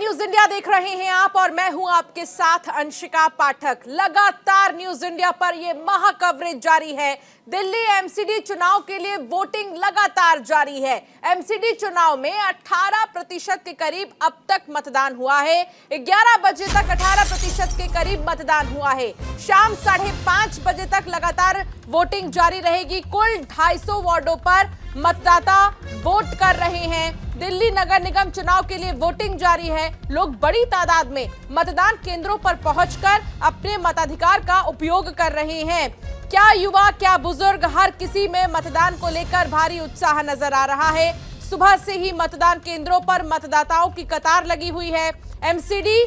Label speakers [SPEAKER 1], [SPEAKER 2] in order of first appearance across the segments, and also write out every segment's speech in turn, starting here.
[SPEAKER 1] News India देख रहे हैं आप और मैं हूं आपके साथ अंशिका पाठक। लगातार न्यूज इंडिया पर यह महा कवरेज जारी है। दिल्ली एमसीडी चुनाव के लिए वोटिंग लगातार जारी है। एमसीडी चुनाव में 18% के करीब अब तक मतदान हुआ है। 11 बजे तक 18% के करीब मतदान हुआ है। शाम 5:30 बजे तक लगातार वोटिंग जारी रहेगी। कुल 250 वार्डों पर मतदाता वोट कर रहे हैं। दिल्ली नगर निगम चुनाव के लिए वोटिंग जारी है। लोग बड़ी तादाद में मतदान केंद्रों पर पहुंचकर अपने मताधिकार का उपयोग कर रहे हैं। क्या युवा क्या बुजुर्ग, हर किसी में मतदान को लेकर भारी उत्साह नजर आ रहा है। सुबह से ही मतदान केंद्रों पर मतदाताओं की कतार लगी हुई है। एमसीडी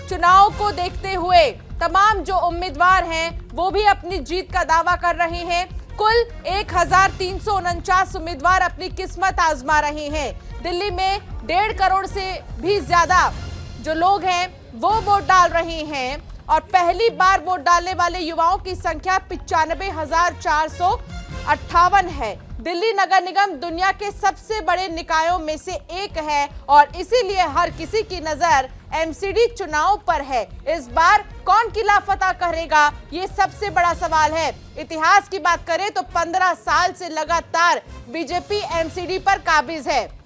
[SPEAKER 1] चुनाव को देखते हुए तमाम जो उम्मीदवार हैं वो भी अपनी जीत का दावा कर रहे हैं। कुल 1349 उम्मीदवार अपनी किस्मत आजमा रहे हैं। दिल्ली में 1.5 करोड़ से भी ज्यादा जो लोग हैं वो वोट डाल रहे हैं और पहली बार वोट डालने वाले युवाओं की संख्या 95,458 है। दिल्ली नगर निगम दुनिया के सबसे बड़े निकायों में से एक है और इसीलिए हर किसी की नजर एमसीडी चुनाव पर है। इस बार कौन किला फतह करेगा, ये सबसे बड़ा सवाल है। इतिहास की बात करें तो 15 साल से लगातार बीजेपी एमसीडी पर काबिज है।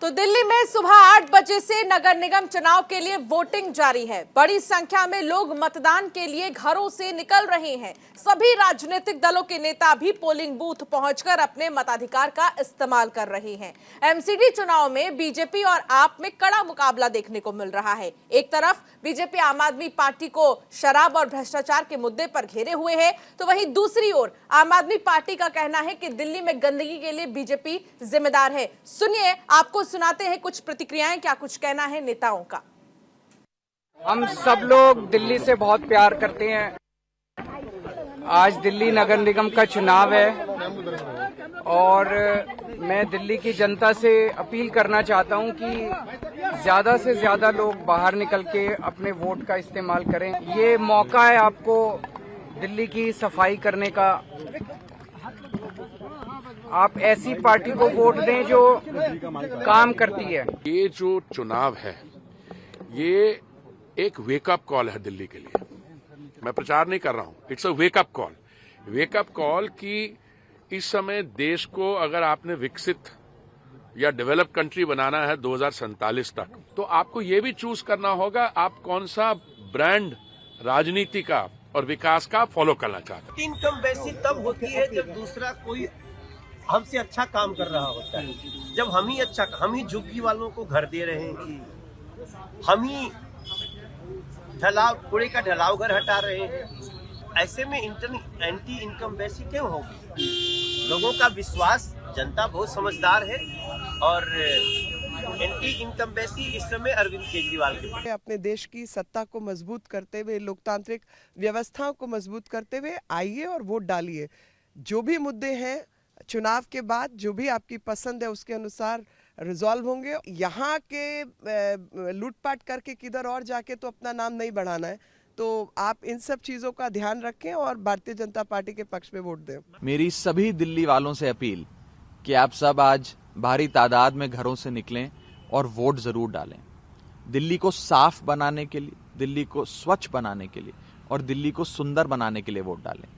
[SPEAKER 1] तो दिल्ली में सुबह 8 बजे से नगर निगम चुनाव के लिए वोटिंग जारी है। बड़ी संख्या में लोग मतदान के लिए घरों से निकल रहे हैं। सभी राजनीतिक दलों के नेता भी पोलिंग बूथ पहुंचकर अपने मताधिकार का इस्तेमाल कर रहे हैं। एमसीडी चुनाव में बीजेपी और आप में कड़ा मुकाबला देखने को मिल रहा है। एक तरफ बीजेपी आम आदमी पार्टी को शराब और भ्रष्टाचार के मुद्दे पर घेरे हुए है, तो वहीं दूसरी ओर आम आदमी पार्टी का कहना है कि दिल्ली में गंदगी के लिए बीजेपी जिम्मेदार है। सुनिए, आपको सुनाते हैं कुछ प्रतिक्रियाएं, क्या कुछ कहना है नेताओं का।
[SPEAKER 2] हम सब लोग दिल्ली से बहुत प्यार करते हैं। आज दिल्ली नगर निगम का चुनाव है और मैं दिल्ली की जनता से अपील करना चाहता हूं कि ज्यादा से ज्यादा लोग बाहर निकल के अपने वोट का इस्तेमाल करें। ये मौका है आपको दिल्ली की सफाई करने का। आप ऐसी पार्टी को वोट दें जो काम करती है।
[SPEAKER 3] ये जो चुनाव है ये एक वेकअप कॉल है दिल्ली के लिए। मैं प्रचार नहीं कर रहा हूं, it's a wake up call. Wake up call कि इस समय देश को अगर आपने विकसित या डेवलप कंट्री बनाना है 2047 तक, तो आपको ये भी चूज करना होगा आप कौन सा ब्रांड राजनीति का और विकास का फॉलो करना चाहते हैं।
[SPEAKER 4] इनकम वैसी तब होती है जब दूसरा कोई हमसे अच्छा काम कर रहा होता है। जब हम ही झुग्गी वालों को घर दे रहे हैं, कि हम ही कूड़े का ढलाव घर हटा रहे हैं, ऐसे में एंटी इनकम वैसी क्यों होगी। लोगों का विश्वास, जनता बहुत समझदार है और एंटी इनकम वैसी इस समय अरविंद केजरीवाल के
[SPEAKER 5] अपने देश की सत्ता को मजबूत करते हुए, लोकतांत्रिक व्यवस्थाओं को मजबूत करते हुए आइए और वोट डालिए। जो भी मुद्दे हैं चुनाव के बाद, जो भी आपकी पसंद है उसके अनुसार रिजॉल्व होंगे। यहाँ के लूटपाट करके किधर और जाके तो अपना नाम नहीं बढ़ाना है। तो आप इन सब चीजों का ध्यान रखें और भारतीय जनता पार्टी के पक्ष में वोट दें।
[SPEAKER 6] मेरी सभी दिल्ली वालों से अपील कि आप सब आज भारी तादाद में घरों से निकलें और वोट जरूर डालें। दिल्ली को साफ बनाने के लिए, दिल्ली को स्वच्छ बनाने के लिए और दिल्ली को सुंदर बनाने के लिए वोट डालें।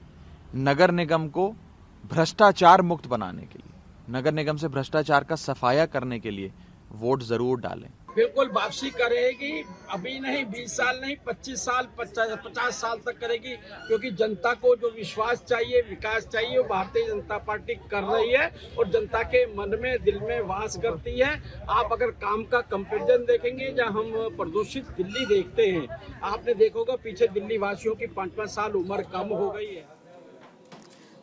[SPEAKER 6] नगर निगम को भ्रष्टाचार मुक्त बनाने के लिए, नगर निगम से भ्रष्टाचार का सफाया करने के लिए वोट जरूर डालें।
[SPEAKER 7] बिल्कुल वापसी करेगी, अभी नहीं, 20 साल नहीं, 25 साल 50 साल तक करेगी, क्योंकि जनता को जो विश्वास चाहिए, विकास चाहिए, वो भारतीय जनता पार्टी कर रही है और जनता के मन में, दिल में वास करती है। आप अगर काम का कंपैरिजन देखेंगे, जहां हम प्रदूषित दिल्ली देखते हैं, आपने देखा होगा पीछे दिल्ली वासियों की 5-5 साल उम्र कम हो गई है।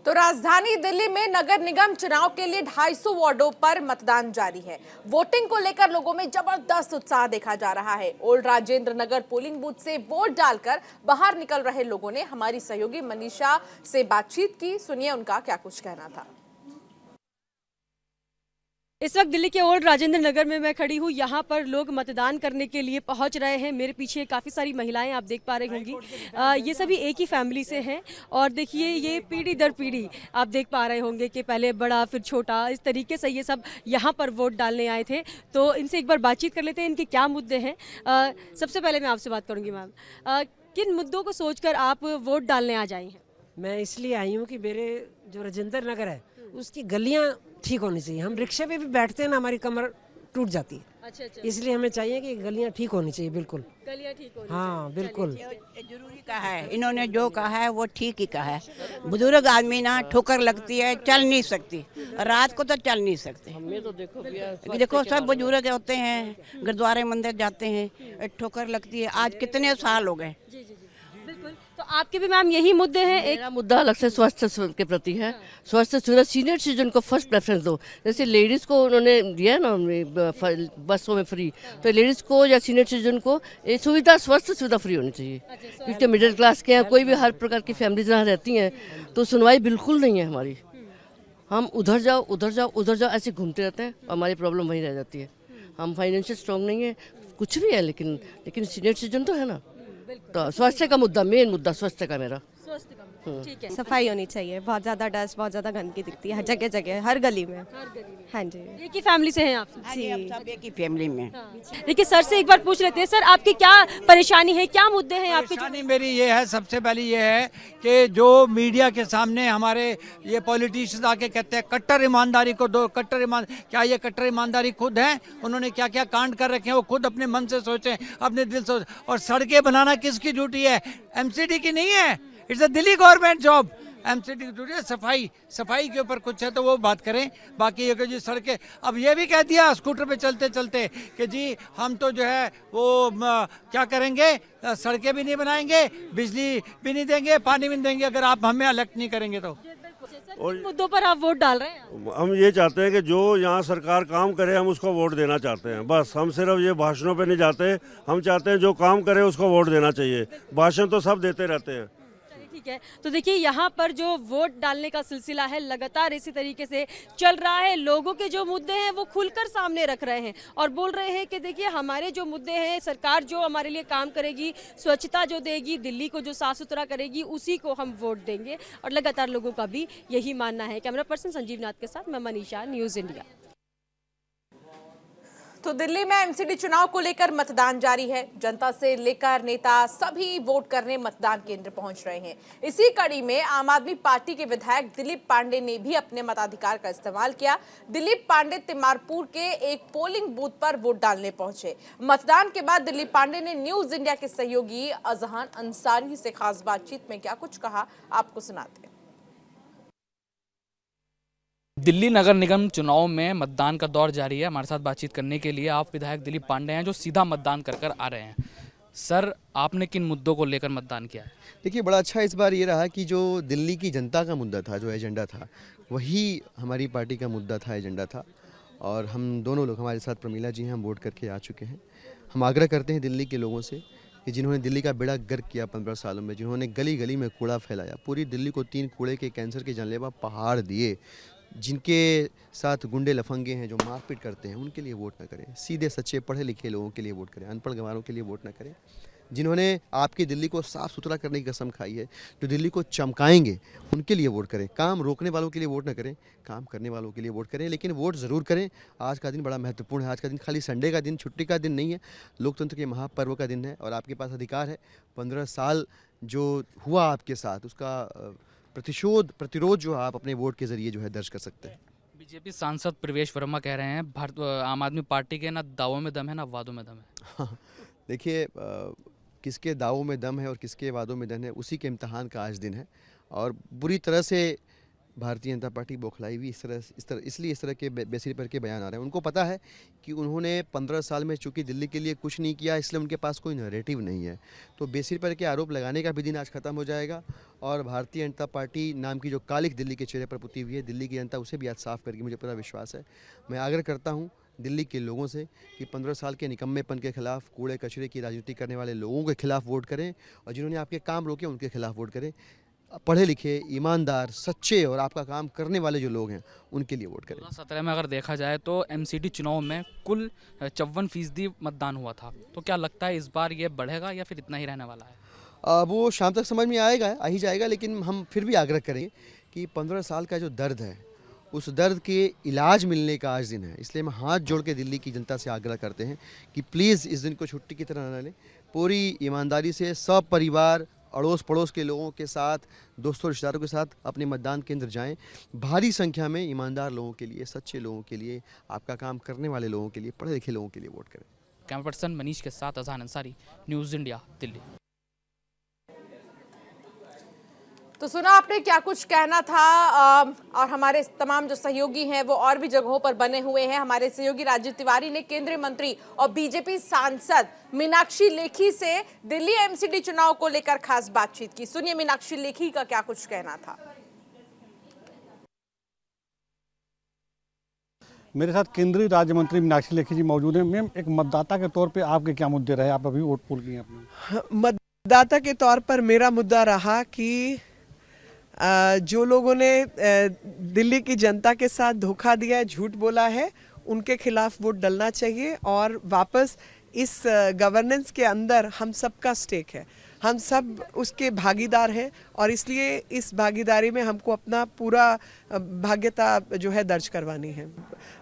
[SPEAKER 1] तो राजधानी दिल्ली में नगर निगम चुनाव के लिए 250 वार्डों पर मतदान जारी है। वोटिंग को लेकर लोगों में जबरदस्त उत्साह देखा जा रहा है। Old Rajendra Nagar polling booth से वोट डालकर बाहर निकल रहे लोगों ने हमारी सहयोगी मनीषा से बातचीत की। सुनिए उनका क्या कुछ कहना था।
[SPEAKER 8] इस वक्त दिल्ली के ओल्ड राजेंद्र नगर में मैं खड़ी हूँ। यहाँ पर लोग मतदान करने के लिए पहुँच रहे हैं। मेरे पीछे काफ़ी सारी महिलाएं आप देख पा रही होंगी। ये सभी एक ही फैमिली से हैं और देखिए ये पीढ़ी दर पीढ़ी आप देख पा रहे होंगे कि पहले बड़ा फिर छोटा, इस तरीके से ये सब यहाँ पर वोट डालने आए थे। तो इनसे एक बार बातचीत कर लेते हैं, इनके क्या मुद्दे हैं। सबसे पहले मैं आपसे बात करूँगी मैम, किन मुद्दों को सोचकर आप वोट डालने आ जाए हैं?
[SPEAKER 9] मैं इसलिए आई हूँ कि मेरे जो राजेंद्र नगर है उसकी गलियाँ ठीक होनी चाहिए। हम रिक्शे पे भी बैठते हैं ना, हमारी कमर टूट जाती है।
[SPEAKER 8] अच्छा।
[SPEAKER 9] इसलिए हमें चाहिए कि गलियाँ ठीक होनी चाहिए। बिल्कुल
[SPEAKER 8] गलियाँ ठीक होनी
[SPEAKER 9] हाँ बिल्कुल
[SPEAKER 10] जरूरी कहा है इन्होंने, जो कहा है वो ठीक ही कहा है। बुजुर्ग आदमी ना ठोकर लगती है, चल नहीं सकती, रात को तो चल नहीं सकते। हमें तो देखो सब बुजुर्ग होते हैं, गुरुद्वारे मंदिर जाते हैं, ठोकर लगती है। आज कितने साल हो गए।
[SPEAKER 8] बिल्कुल। तो आपके भी मैम यही मुद्दे हैं? एक
[SPEAKER 11] मेरा मुद्दा अलग से स्वास्थ्य के प्रति है। स्वास्थ्य सुविधा सीनियर सिटीजन को फर्स्ट प्रेफरेंस दो। जैसे लेडीज़ को उन्होंने दिया ना बसों में फ्री, तो लेडीज़ को या सीनियर सिटीजन को ये सुविधा, स्वास्थ्य सुविधा फ्री होनी चाहिए। क्योंकि मिडिल क्लास के हैं, कोई भी हर प्रकार की फैमिलीज यहाँ रहती हैं, तो सुनवाई बिल्कुल नहीं है हमारी। हम उधर जाओ उधर जाओ उधर जाओ ऐसे घूमते रहते हैं और हमारी प्रॉब्लम वहीं रह जाती है। हम फाइनेंशियल स्ट्रॉन्ग नहीं है, कुछ भी है, लेकिन सीनियर सिटीजन तो है ना। तो स्वास्थ्य का मुद्दा, मेन मुद्दा स्वास्थ्य का मेरा।
[SPEAKER 8] ठीक है।
[SPEAKER 12] सफाई होनी चाहिए। बहुत ज़्यादा डस्ट, बहुत ज़्यादा गंदगी दिखती है हर जगह जगह, हर गली में। हाँ जी।
[SPEAKER 8] एक ही फैमिली से हैं आप?
[SPEAKER 12] जी।
[SPEAKER 10] सब एक ही फैमिली में।
[SPEAKER 8] देखिए सर से एक बार पूछ लेते हैं। सर आपकी क्या परेशानी है, क्या मुद्दे हैं आपके?
[SPEAKER 7] परेशानी मेरी ये है, सबसे पहली ये है कि जो मीडिया के सामने हमारे ये पॉलिटिशियंस आके कहते हैं कट्टर ईमानदारी को दो, कट्टर ईमान, क्या ये कट्टर ईमानदारी खुद है? उन्होंने क्या क्या कांड कर रखे हैं वो खुद अपने मन से सोचें, अपने दिल से। और सड़कें बनाना किसकी ड्यूटी है? एमसीडी की नहीं है, it's a Delhi government job. MCD की ड्यूटी है सफाई के ऊपर कुछ है तो वो बात करें। बाकी ये कि जी सड़कें, अब ये भी कह दिया स्कूटर पे चलते चलते कि जी हम तो जो है वो क्या करेंगे, सड़कें भी नहीं बनाएंगे, बिजली भी नहीं देंगे, पानी भी नहीं देंगे अगर आप हमें अलर्ट नहीं करेंगे तो।
[SPEAKER 8] और मुद्दों पर आप वोट डाल रहे हैं?
[SPEAKER 13] हम ये चाहते हैं कि जो यहाँ सरकार काम करे हम उसको वोट देना चाहते हैं। बस हम सिर्फ ये भाषणों पे नहीं जाते, हम चाहते हैं जो काम करे उसको वोट देना चाहिए। भाषण तो सब देते रहते हैं।
[SPEAKER 8] ठीक है। तो देखिए यहाँ पर जो वोट डालने का सिलसिला है लगातार इसी तरीके से चल रहा है। लोगों के जो मुद्दे हैं वो खुलकर सामने रख रहे हैं और बोल रहे हैं कि देखिए हमारे जो मुद्दे हैं, सरकार जो हमारे लिए काम करेगी, स्वच्छता जो देगी, दिल्ली को जो साफ सुथरा करेगी, उसी को हम वोट देंगे। और लगातार लोगों का भी यही मानना है। कैमरा पर्सन संजीव नाथ के साथ मैं मनीषा, न्यूज़ इंडिया।
[SPEAKER 1] तो दिल्ली में एमसीडी चुनाव को लेकर मतदान जारी है। जनता से लेकर नेता सभी वोट करने मतदान केंद्र पहुंच रहे हैं। इसी कड़ी में आम आदमी पार्टी के विधायक दिलीप पांडे ने भी अपने मताधिकार का इस्तेमाल किया। दिलीप पांडे तिमारपुर के एक पोलिंग बूथ पर वोट डालने पहुंचे। मतदान के बाद दिलीप पांडे ने न्यूज इंडिया के सहयोगी अजहान अंसारी से खास बातचीत में क्या कुछ कहा, आपको सुनाते हैं।
[SPEAKER 14] दिल्ली नगर निगम चुनाव में मतदान का दौर जारी है। हमारे साथ बातचीत करने के लिए आप विधायक दिलीप पांडे हैं जो सीधा मतदान कर आ रहे हैं। सर आपने किन मुद्दों को लेकर मतदान किया है?
[SPEAKER 15] देखिए बड़ा अच्छा इस बार ये रहा कि जो दिल्ली की जनता का मुद्दा था, जो एजेंडा था, वही हमारी पार्टी का मुद्दा था, एजेंडा था। और हम दोनों लोग, हमारे साथ प्रमीला जी हैं, हम वोट करके आ चुके हैं। हम आग्रह करते हैं दिल्ली के लोगों से कि जिन्होंने दिल्ली का बेड़ा गर्क किया 15 सालों में, जिन्होंने गली गली में कूड़ा फैलाया, पूरी दिल्ली को 3 कूड़े के कैंसर के जानलेवा पहाड़ दिए, जिनके साथ गुंडे लफंगे हैं जो मारपीट करते हैं, उनके लिए वोट ना करें। सीधे सच्चे पढ़े लिखे लोगों के लिए वोट करें, अनपढ़ गंवारों के लिए वोट ना करें। जिन्होंने आपकी दिल्ली को साफ़ सुथरा करने की कसम खाई है, जो दिल्ली को चमकाएंगे, उनके लिए वोट करें। काम रोकने वालों के लिए वोट ना करें, काम करने वालों के लिए वोट करें। लेकिन वोट ज़रूर करें। आज का दिन बड़ा महत्वपूर्ण है। आज का दिन खाली संडे का दिन, छुट्टी का दिन नहीं है, लोकतंत्र के महापर्व का दिन है। और आपके पास अधिकार है 15 साल जो हुआ आपके साथ, उसका प्रतिरोध जो आप अपने वोट के जरिए जो है दर्ज कर सकते हैं।
[SPEAKER 14] बीजेपी सांसद प्रवेश वर्मा कह रहे हैं आम आदमी पार्टी के ना दावों में दम है ना वादों में दम है।
[SPEAKER 15] हाँ, देखिए किसके दावों में दम है और किसके वादों में दम है, उसी के इम्तहान का आज दिन है। और बुरी तरह से भारतीय जनता पार्टी बौखलाई हुई इसलिए इस तरह के बेसिर पर के बयान आ रहे हैं। उनको पता है कि उन्होंने 15 साल में चूँकि दिल्ली के लिए कुछ नहीं किया, इसलिए उनके पास कोई नैरेटिव नहीं है। तो बेसिर पर के आरोप लगाने का भी दिन आज ख़त्म हो जाएगा। और भारतीय जनता पार्टी नाम की जो कालिख दिल्ली के चेहरे पर पुती हुई है, दिल्ली की जनता उसे भी आज साफ करके, मुझे पूरा विश्वास है। मैं आग्रह करता हूँ दिल्ली के लोगों से कि 15 साल के निकम्मेपन के खिलाफ, कूड़े कचरे की राजनीति करने वाले लोगों के खिलाफ वोट करें, और जिन्होंने आपके काम रोके उनके खिलाफ वोट करें। पढ़े लिखे, ईमानदार, सच्चे और आपका काम करने वाले जो लोग हैं उनके लिए वोट करें।
[SPEAKER 14] 2017 में अगर देखा जाए तो एमसीडी चुनाव में कुल 54% मतदान हुआ था, तो क्या लगता है इस बार ये बढ़ेगा या फिर इतना ही रहने वाला है?
[SPEAKER 15] वो शाम तक समझ में आएगा, आ ही जाएगा, लेकिन हम फिर भी आग्रह करेंगे कि 15 साल का जो दर्द है उस दर्द के इलाज मिलने का आज दिन है। इसलिए हम हाथ जोड़ के दिल्ली की जनता से आग्रह करते हैं कि प्लीज़ इस दिन को छुट्टी की तरह न लें, पूरी ईमानदारी से सब परिवार, अड़ोस पड़ोस के लोगों के साथ, दोस्तों रिश्तेदारों के साथ अपने मतदान केंद्र जाएं। भारी संख्या में ईमानदार लोगों के लिए, सच्चे लोगों के लिए, आपका काम करने वाले लोगों के लिए, पढ़े लिखे लोगों के लिए वोट करें।
[SPEAKER 14] कैमरा पर्सन मनीष के साथ अजहान अंसारी, न्यूज़ इंडिया, दिल्ली।
[SPEAKER 1] तो सुना आपने क्या कुछ कहना था। और हमारे तमाम जो सहयोगी हैं वो और भी जगहों पर बने हुए हैं। हमारे सहयोगी राजीव तिवारी ने केंद्रीय मंत्री और बीजेपी सांसद मीनाक्षी लेखी से दिल्ली एमसीडी चुनाव को लेकर खास बातचीत की। सुनिए मीनाक्षी लेखी का क्या कुछ कहना था।
[SPEAKER 16] मेरे साथ केंद्रीय राज्य मंत्री मीनाक्षी लेखी जी मौजूद हैं। मैम, एक मतदाता के तौर पे आपके क्या मुद्दे रहे? आप अभी वोट पोल किए अपने।
[SPEAKER 5] मतदाता के तौर पर मेरा मुद्दा रहा कि जो लोगों ने दिल्ली की जनता के साथ धोखा दिया है, झूठ बोला है, उनके खिलाफ वोट डलना चाहिए और वापस इस गवर्नेंस के अंदर हम सबका स्टेक है, हम सब उसके भागीदार हैं और इसलिए इस भागीदारी में हमको अपना पूरा भाग्यता जो है दर्ज करवानी है।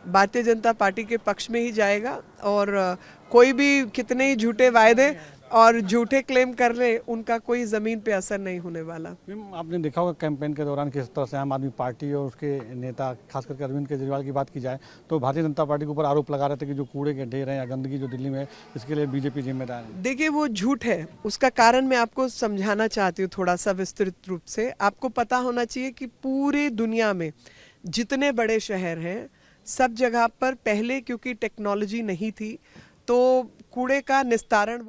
[SPEAKER 5] भारतीय जनता पार्टी के पक्ष में ही जाएगा और कोई भी कितने ही झूठे वायदे और झूठे क्लेम कर ले, उनका कोई ज़मीन पे असर नहीं होने वाला।
[SPEAKER 16] आपने देखा होगा कैंपेन के दौरान किस तरह से आम आदमी पार्टी और उसके नेता, खास करके अरविंद केजरीवाल की बात की जाए तो भारतीय जनता पार्टी के ऊपर आरोप लगा रहे थे कि जो कूड़े के ढेर हैं या गंदगी जो दिल्ली में है, इसके लिए बीजेपी जिम्मेदार है।
[SPEAKER 5] देखिए, वो झूठ है। उसका कारण मैं आपको समझाना चाहती हूँ थोड़ा सा विस्तृत रूप से। आपको पता होना चाहिए कि पूरी दुनिया में जितने बड़े शहर हैं, सब जगह पर पहले क्योंकि टेक्नोलॉजी नहीं थी तो कूड़े का निस्तारण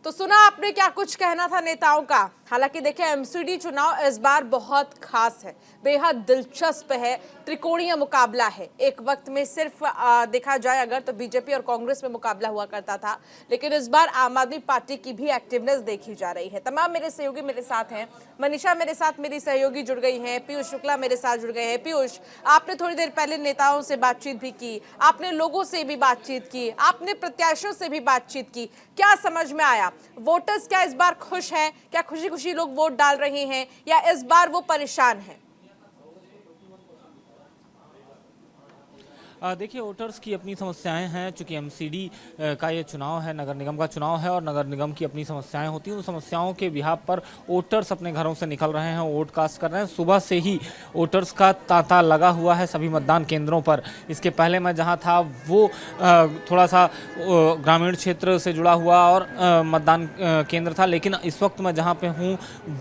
[SPEAKER 1] तो सुना आपने क्या कुछ कहना था नेताओं का। हालांकि देखिए एमसीडी चुनाव इस बार बहुत खास है, बेहद दिलचस्प है, त्रिकोणीय मुकाबला है। एक वक्त में सिर्फ देखा जाए अगर तो बीजेपी और कांग्रेस में मुकाबला हुआ करता था, लेकिन इस बार आम आदमी पार्टी की भी एक्टिवनेस देखी जा रही है। तमाम मेरे सहयोगी मेरे साथ हैं। मनीषा मेरे साथ, मेरी सहयोगी जुड़ गई हैं, पीयूष शुक्ला मेरे साथ जुड़ गए हैं। पीयूष, आपने थोड़ी देर पहले नेताओं से बातचीत भी की, आपने लोगों से भी बातचीत की, आपने प्रत्याशियों से भी बातचीत की, क्या समझ में आया? वोटर्स क्या इस बार खुश हैं? क्या खुशी खुशी लोग वोट डाल रहे हैं या इस बार वो परेशान हैं?
[SPEAKER 17] देखिए, वोटर्स की अपनी समस्याएं हैं। चूंकि एमसीडी का ये चुनाव है, नगर निगम का चुनाव है और नगर निगम की अपनी समस्याएं होती हैं। उन समस्याओं के बिहाफ पर वोटर्स अपने घरों से निकल रहे हैं, वोट कास्ट कर रहे हैं। सुबह से ही वोटर्स का तांता लगा हुआ है सभी मतदान केंद्रों पर। इसके पहले मैं जहां था वो थोड़ा सा ग्रामीण क्षेत्र से जुड़ा हुआ और मतदान केंद्र था, लेकिन इस वक्त मैं जहाँ पे हूँ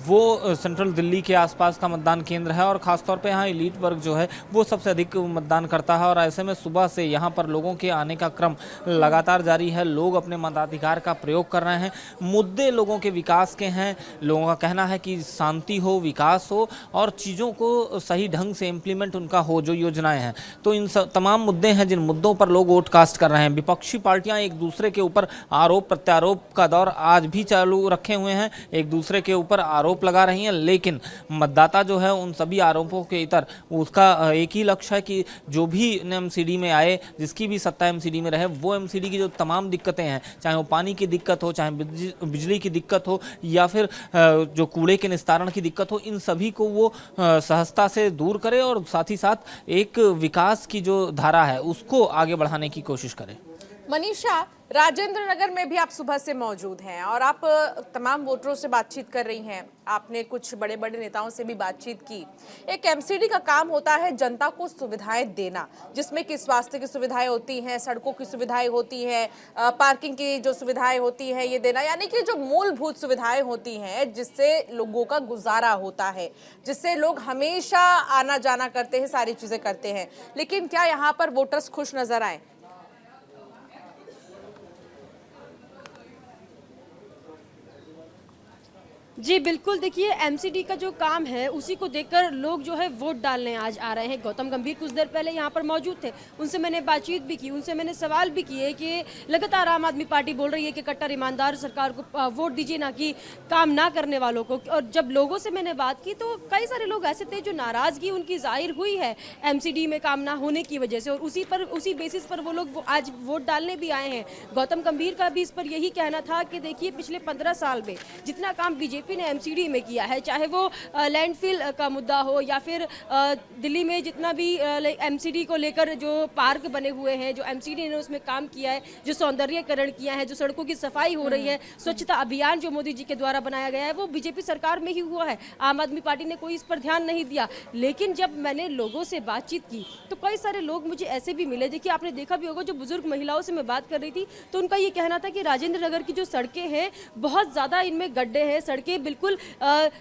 [SPEAKER 17] वो सेंट्रल दिल्ली के आसपास का मतदान केंद्र है और ख़ासतौर पे यहाँ एलीट वर्ग जो है वो सबसे अधिक मतदान करता है। और ऐसे में सुबह से यहाँ पर लोगों के आने का क्रम लगातार जारी है। लोग अपने मताधिकार का प्रयोग कर रहे हैं। मुद्दे लोगों के विकास के हैं। लोगों का कहना है कि शांति हो, विकास हो और चीज़ों को सही ढंग से इम्प्लीमेंट उनका हो, जो योजनाएं हैं। तो इन तमाम मुद्दे हैं जिन मुद्दों पर लोग वोट कास्ट कर रहे हैं। विपक्षी पार्टियां एक दूसरे के ऊपर आरोप प्रत्यारोप का दौर आज भी चालू रखे हुए हैं, एक दूसरे के ऊपर आरोप लगा रही हैं, लेकिन मतदाता जो है उन सभी आरोपों के इतर उसका एक ही लक्ष्य है कि जो भी एमसीडी में आए, जिसकी भी सत्ता एमसीडी में रहे, वो एमसीडी की जो तमाम दिक्कतें हैं, चाहे वो पानी की दिक्कत हो, चाहे बिजली की दिक्कत हो या फिर जो कूड़े के निस्तारण की दिक्कत हो, इन सभी को वो सहजता से दूर करे और साथ ही साथ एक विकास की जो धारा है उसको आगे बढ़ाने की कोशिश करे।
[SPEAKER 1] मनीषा, राजेंद्र नगर में भी आप सुबह से मौजूद हैं और आप तमाम वोटरों से बातचीत कर रही हैं। आपने कुछ बड़े बड़े नेताओं से भी बातचीत की। एक एमसीडी का काम होता है जनता को सुविधाएं देना, जिसमें कि स्वास्थ्य की सुविधाएं होती हैं, सड़कों की सुविधाएं होती हैं, पार्किंग की जो सुविधाएं होती हैं, ये देना, यानी कि जो मूलभूत सुविधाएं होती हैं जिससे लोगों का गुजारा होता है, जिससे लोग हमेशा आना जाना करते हैं, सारी चीजें करते हैं। लेकिन क्या यहाँ पर वोटर्स खुश नजर आए?
[SPEAKER 8] जी बिल्कुल, देखिए एमसीडी का जो काम है उसी को देखकर लोग जो है वोट डालने आज आ रहे हैं। गौतम गंभीर कुछ देर पहले यहाँ पर मौजूद थे, उनसे मैंने बातचीत भी की, उनसे मैंने सवाल भी किए कि लगातार आम आदमी पार्टी बोल रही है कि कट्टर ईमानदार सरकार को वोट दीजिए, ना कि काम ना करने वालों को। और जब लोगों से मैंने बात की तो कई सारे लोग ऐसे थे जो नाराजगी उनकी जाहिर हुई है एमसीडी में काम ना होने की वजह से, और उसी बेसिस पर वो लोग आज वोट डालने भी आए हैं। गौतम गंभीर का भी इस पर यही कहना था कि देखिए पिछले 15 साल में जितना काम बीजेपी ने एमसीडी में किया है, चाहे वो लैंडफिल का मुद्दा हो या फिर दिल्ली में जितना भी एमसीडी को लेकर जो पार्क बने हुए हैं, जो एमसीडी ने उसमें काम किया है, जो सौंदर्यीकरण किया है, जो सड़कों की सफाई हो रही है, स्वच्छता अभियान जो मोदी जी के द्वारा बनाया गया है, वो बीजेपी सरकार में ही हुआ है। आम आदमी पार्टी ने कोई इस पर ध्यान नहीं दिया। लेकिन जब मैंने लोगों से बातचीत की तो कई सारे लोग मुझे ऐसे भी मिले, देखिए आपने देखा भी होगा, जो बुजुर्ग महिलाओं से मैं बात कर रही थी तो उनका ये कहना था कि राजेंद्र नगर की जो सड़कें हैं बहुत ज़्यादा इनमें गड्ढे हैं, सड़कें बिल्कुल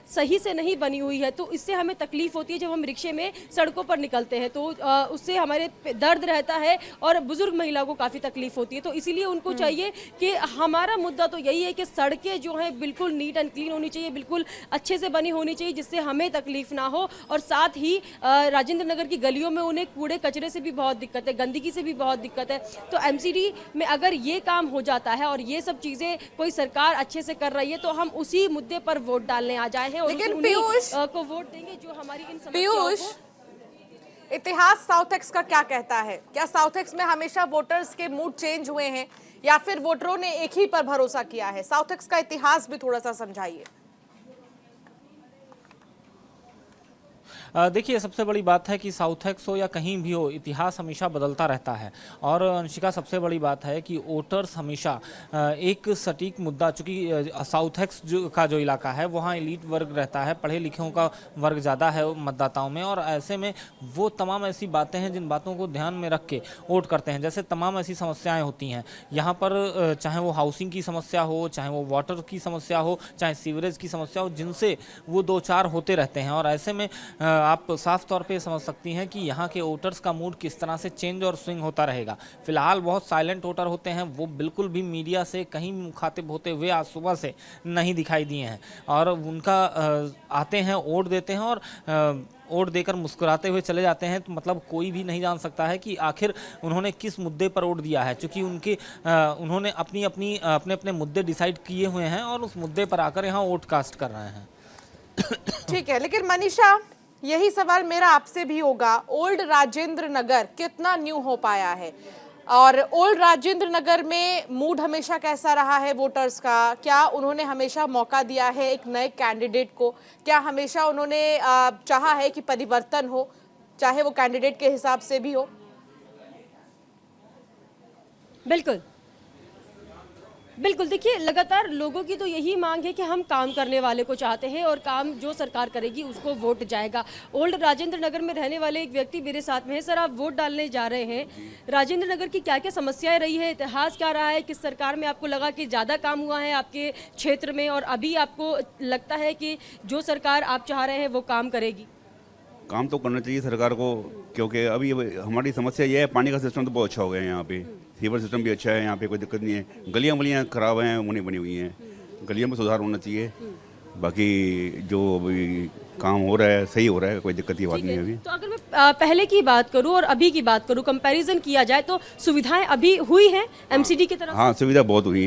[SPEAKER 8] सही से नहीं बनी हुई है, तो इससे हमें तकलीफ होती है जब हम रिक्शे में सड़कों पर निकलते हैं, तो उससे हमारे दर्द रहता है और बुजुर्ग महिला को काफ़ी तकलीफ होती है। तो इसीलिए उनको चाहिए कि हमारा मुद्दा तो यही है कि सड़कें जो हैं बिल्कुल नीट एंड क्लीन होनी चाहिए, बिल्कुल अच्छे से बनी होनी चाहिए, जिससे हमें तकलीफ ना हो। और साथ ही राजेंद्र नगर की गलियों में उन्हें कूड़े कचरे से भी बहुत दिक्कत है, गंदगी से भी बहुत दिक्कत है। तो एमसीडी में अगर ये काम हो जाता है और ये सब चीज़ें कोई सरकार अच्छे से कर रही है तो हम उसी मुद्दे पर वोट डालने आ जाए हैं और
[SPEAKER 1] लेकिन पीयूष
[SPEAKER 8] को वोट देंगे जो हमारी इन
[SPEAKER 1] पीयूष, इतिहास साउथेक्स का क्या कहता है? क्या साउथेक्स में हमेशा वोटर्स के मूड चेंज हुए हैं या फिर वोटरों ने एक ही पर भरोसा किया है? साउथेक्स का इतिहास भी थोड़ा सा समझाइए।
[SPEAKER 17] देखिए, सबसे बड़ी बात है कि साउथेक्स हो या कहीं भी हो, इतिहास हमेशा बदलता रहता है। और अंशिका, सबसे बड़ी बात है कि वोटर्स हमेशा एक सटीक मुद्दा, चूँकि साउथेक्स का जो इलाका है वहाँ एलीट वर्ग रहता है, पढ़े लिखों का वर्ग ज़्यादा है मतदाताओं में, और ऐसे में वो तमाम ऐसी बातें हैं जिन बातों को ध्यान में रख के वोट करते हैं। जैसे तमाम ऐसी समस्याएँ होती हैं यहाँ पर, चाहे वो हाउसिंग की समस्या हो, चाहे वो वाटर की समस्या हो, चाहे सीवरेज की समस्या हो, जिनसे वो दो चार होते रहते हैं। और ऐसे में आप साफ तौर पे समझ सकती हैं कि यहाँ के वोटर्स का मूड किस तरह से चेंज और स्विंग होता रहेगा। फिलहाल बहुत साइलेंट वोटर होते हैं, वो बिल्कुल भी मीडिया से कहीं मुखातिब होते हुए आज सुबह से नहीं दिखाई दिए हैं, और उनका आते हैं, वोट देते हैं और वोट देकर मुस्कुराते हुए चले जाते हैं। तो मतलब कोई भी नहीं जान सकता है कि आखिर उन्होंने किस मुद्दे पर वोट दिया है, क्योंकि उन्होंने अपने मुद्दे डिसाइड किए हुए हैं और उस मुद्दे पर आकर यहाँ वोट कास्ट कर रहे हैं।
[SPEAKER 1] ठीक है, लेकिन मनीषा, यही सवाल मेरा आपसे भी होगा, ओल्ड राजेंद्र नगर कितना न्यू हो पाया है और ओल्ड राजेंद्र नगर में मूड हमेशा कैसा रहा है वोटर्स का? क्या उन्होंने हमेशा मौका दिया है एक नए कैंडिडेट को? क्या हमेशा उन्होंने चाहा है कि परिवर्तन हो, चाहे वो कैंडिडेट के हिसाब से भी हो?
[SPEAKER 8] बिल्कुल बिल्कुल, देखिए लगातार लोगों की तो यही मांग है कि हम काम करने वाले को चाहते हैं और काम जो सरकार करेगी उसको वोट जाएगा। ओल्ड राजेंद्र नगर में रहने वाले एक व्यक्ति मेरे साथ में है। सर, आप वोट डालने जा रहे हैं, राजेंद्र नगर की क्या क्या समस्याएं रही है, इतिहास क्या रहा है, किस सरकार में आपको लगा कि ज़्यादा काम हुआ है आपके क्षेत्र में, और अभी आपको लगता है कि जो सरकार आप चाह रहे हैं वो काम करेगी?
[SPEAKER 18] काम तो करना चाहिए सरकार को, क्योंकि अभी हमारी समस्या ये है, पानी का सिस्टम तो बहुत अच्छा हो गया है यहाँ पे, सीवर सिस्टम भी अच्छा है यहाँ पे, कोई दिक्कत नहीं है। गलियाँ वलियाँ खराब हैं, वो नहीं बनी हुई हैं, गलियों में सुधार होना चाहिए। बाकी जो अभी काम हो रहा है सही हो रहा है, कोई दिक्कत की बात नहीं है अभी।
[SPEAKER 8] तो अगर मैं पहले की बात करूँ और अभी की बात करूँ, कंपैरिजन किया जाए तो सुविधाएं अभी हुई हैं एमसीडी की तरफ?
[SPEAKER 18] हाँ, सुविधाएं बहुत हुई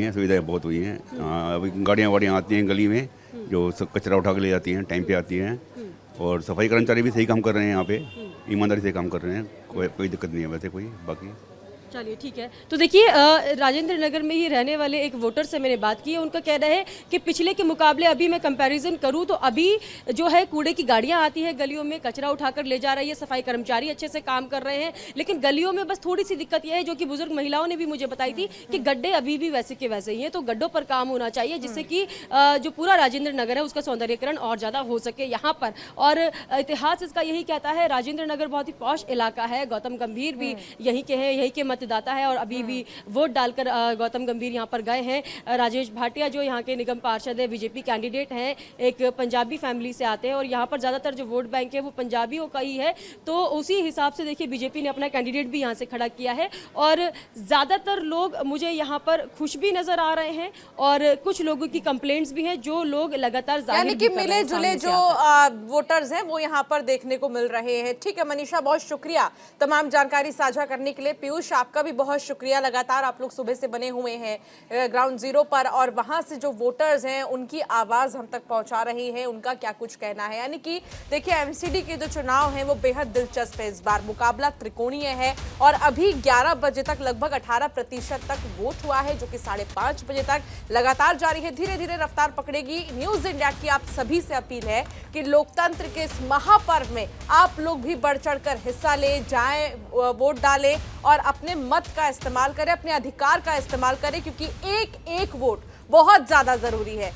[SPEAKER 18] हैं। अभी गाड़ियाँ वाड़ियाँ आती हैं गली में, जो कचरा उठा के ले जाती हैं, टाइम पे आती हैं, और सफाई कर्मचारी भी सही काम कर रहे हैं यहाँ पे, ईमानदारी से काम कर रहे हैं, कोई दिक्कत नहीं है वैसे कोई। बाकी
[SPEAKER 8] चलिए ठीक है। तो देखिए, राजेंद्र नगर में ही रहने वाले एक वोटर से मैंने बात की है, उनका कहना है कि पिछले के मुकाबले अभी मैं कंपैरिजन करूं तो अभी जो है कूड़े की गाड़ियां आती है गलियों में, कचरा उठाकर ले जा रही है, सफाई कर्मचारी अच्छे से काम कर रहे हैं, लेकिन गलियों में बस थोड़ी सी दिक्कत यह है, जो कि बुजुर्ग महिलाओं ने भी मुझे बताई थी, कि गड्ढे अभी भी वैसे के वैसे ही हैं, तो गड्ढों पर काम होना चाहिए जिससे कि जो पूरा राजेंद्र नगर है उसका सौंदर्यीकरण और ज़्यादा हो सके यहाँ पर। और इतिहास इसका यही कहता है, राजेंद्र नगर बहुत ही पॉश इलाका है, गौतम गंभीर भी यहीं के हैं, यहीं के मतदाता है और अभी भी वोट डालकर गौतम गंभीर यहाँ पर गए हैं। राजेश भाटिया जो यहाँ के निगम पार्षद है, बीजेपी कैंडिडेट हैं, एक पंजाबी फैमिली से आते हैं और यहाँ पर ज़्यादातर जो वोट बैंक है वो पंजाबियों का ही है। तो उसी हिसाब से देखिए बीजेपी ने अपना कैंडिडेट भी यहाँ से खड़ा किया है और ज़्यादातर लोग मुझे यहाँ पर खुश भी नजर आ रहे हैं और कुछ लोगों की कंप्लेंट्स भी हैं जो लोग लगातार
[SPEAKER 1] यानी कि मिले जुले जो वोटर्स हैं वो यहाँ पर देखने को मिल रहे हैं। ठीक है मनीषा, बहुत शुक्रिया तमाम जानकारी साझा करने के लिए। पीयूष, आपका भी बहुत शुक्रिया। लगातार आप लोग सुबह से बने हुए हैं ग्राउंड जीरो पर और वहां से जो वोटर्स हैं उनकी आवाज हम तक पहुंचा रही है, उनका क्या कुछ कहना है। यानी कि देखिए एमसीडी के जो चुनाव हैं वो बेहद दिलचस्प है। इस बार मुकाबला त्रिकोणीय है और अभी 11 बजे तक लगभग 18% तक वोट हुआ है, जो कि 5:30 बजे तक लगातार जारी है। धीरे धीरे रफ्तार पकड़ेगी। न्यूज इंडिया की आप सभी से अपील है कि लोकतंत्र के इस महापर्व में आप लोग भी बढ़ चढ़कर हिस्सा ले जाएं, वोट डालें और अपने मत का इस्तेमाल करें, अपने अधिकार का इस्तेमाल करें, क्योंकि एक एक वोट बहुत ज्यादा जरूरी है।